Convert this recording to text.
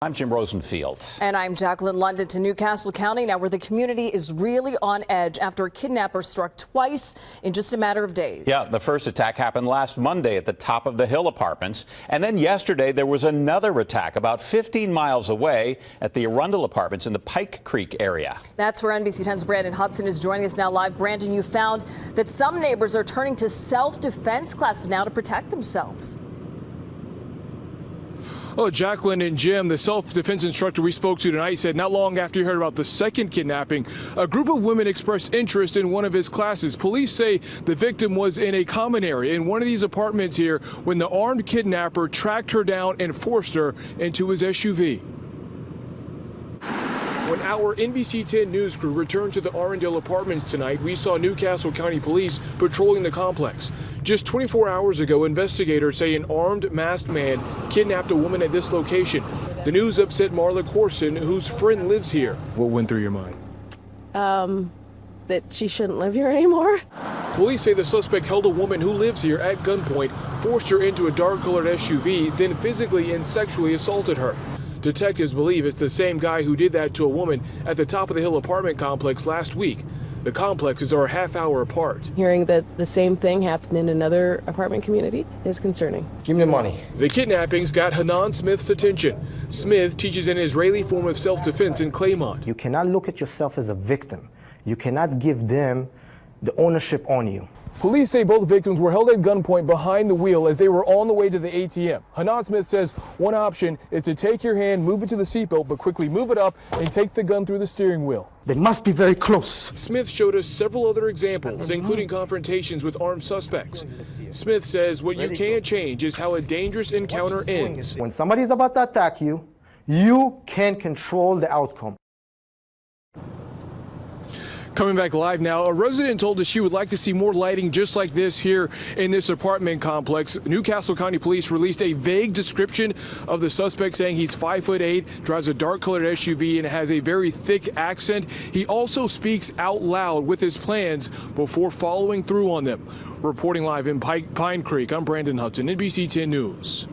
I'm Jim Rosenfield. And I'm Jacqueline London to Newcastle County now, where the community is really on edge after a kidnapper struck twice in just a matter of days. Yeah, the first attack happened last Monday at the Top of the Hill apartments. And then yesterday there was another attack about 15 miles away at the Arundel apartments in the Pike Creek area. That's where NBC 10's Brandon Hudson is joining us now live. Brandon, you found that some neighbors are turning to self-defense classes now to protect themselves. Oh, Jacqueline and Jim, the self-defense instructor we spoke to tonight, said not long after he heard about the second kidnapping, a group of women expressed interest in one of his classes. Police say the victim was in a common area in one of these apartments here when the armed kidnapper tracked her down and forced her into his SUV. When our NBC 10 news crew returned to the Arundel apartments tonight, we saw Newcastle County Police patrolling the complex. Just 24 hours ago, investigators say an armed, masked man kidnapped a woman at this location. The news upset Marla Corson, whose friend lives here. What went through your mind? That she shouldn't live here anymore. Police say the suspect held a woman who lives here at gunpoint, forced her into a dark-colored SUV, then physically and sexually assaulted her. Detectives believe it's the same guy who did that to a woman at the Top of the Hill apartment complex last week. The complexes are a half-hour apart. Hearing that the same thing happened in another apartment community is concerning. Give me the money. The kidnappings got Hanan Smith's attention. Smith teaches an Israeli form of self-defense in Claymont. You cannot look at yourself as a victim. You cannot give them the ownership on you. Police say both victims were held at gunpoint behind the wheel as they were on the way to the ATM. Hanan Smith says one option is to take your hand, move it to the seatbelt, but quickly move it up and take the gun through the steering wheel. They must be very close. Smith showed us several other examples, including confrontations with armed suspects. Smith says what you can't change is how a dangerous encounter ends. When somebody's about to attack you, you can control the outcome. Coming back live now, a resident told us she would like to see more lighting just like this here in this apartment complex. Newcastle County Police released a vague description of the suspect, saying he's 5'8", drives a dark-colored SUV, and has a very thick accent. He also speaks out loud with his plans before following through on them. Reporting live in Pine Creek, I'm Brandon Hudson, NBC 10 News.